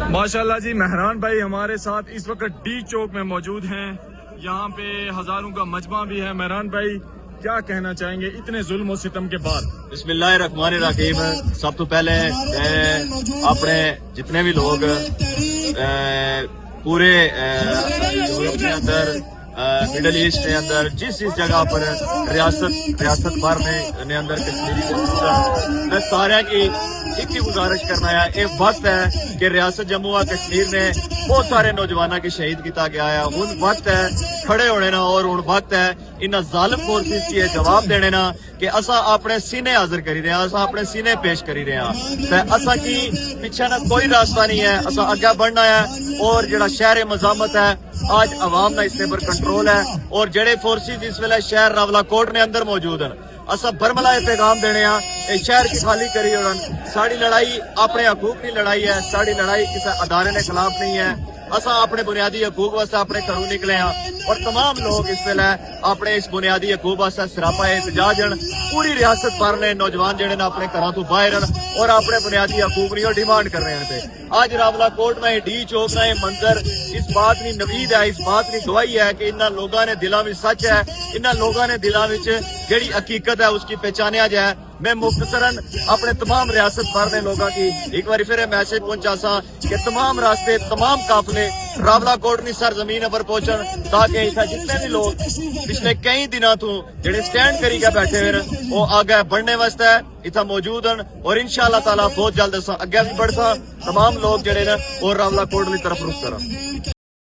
माशाल्लाह जी, मेहरान भाई हमारे साथ इस वक्त डी चौक में मौजूद हैं। यहाँ पे हजारों का मजमा भी है। मेहरान भाई क्या कहना चाहेंगे इतने जुल्म और सितम के बाद? बिस्मिल्लाहिर्रहमानिर्रहीम। सब तो पहले अपने जितने भी लोग पूरे यूरोप के अंदर, मिडल ईस्ट के अंदर, जिस जगह पर रियासत भर ने अंदर कश्मीरी, मैं सारे की एक ही गुजारिश करना है। एक वक्त है कि रियासत जम्मू और कश्मीर ने बहुत सारे नौजवानों की शहीद किया गया है। हुन वक्त है खड़े होने ना, और हुन वक्त है इन जालिम फोर्सेस की जवाब देने ना कि असा अपने सीने हाजिर करी रहे हैं, असा अपने सीने पेश करी रहे हैं। असा की पीछे ना कोई रास्ता नहीं है, असा आगे बढ़ना है। और जड़ा शहर मजामत है, आज अवाम ना इसके पर कंट्रोल है। और जेडे फोर्सेस इस वेले शहर रावलाकोट ने अंदर मौजूद हैं, असा बरमला पैगाम देने शहर की खाली करी उड़न। साड़ी लड़ाई अपने हकूक की लड़ाई है, साड़ी लड़ाई किसी अदारे के खिलाफ नहीं है। असा अपने बुनियादी हकूक वास्ते अपने घरों निकले हैं, और तमाम लोग इस वेले अपने इस बुनियादी हकूक वास्ते सरापा एहतजाज हैं। पूरी रियासत भर ने नौजवान जेडे ने अपने घरों तो बाहर और अपने बुनियादी हकूक नहीं डिमांड कर रहे हैं। आज रावलाकोट में डी चौक में मंजर इस बात की नवीद है, इस बात की गवाही है कि इन लोगों ने दिलों में सच है, इन लोगों ने दिलों में जेड़ी हकीकत है उसकी पहचानिया जाए। मैं मुख्तसरन अपने तमाम रियासत भर के लोगों की एक बार फिर मैसेज पहुंचा सा कि तमाम रास्ते, तमाम काफले रावलाकोट की सरजमीन पर पहुंचन, ताकि इतना जितने भी लोग पिछले कई दिनों तो जेडे स्टैंड करी के बैठे हुए वो आगे बढ़ने वास्ते इतना मौजूद हैं। और इंशाअल्लाह ताला बहुत जल्द अगे भी बढ़ सा तमाम लोग जेडे ने और रावलाकोट की तरफ रुख करा।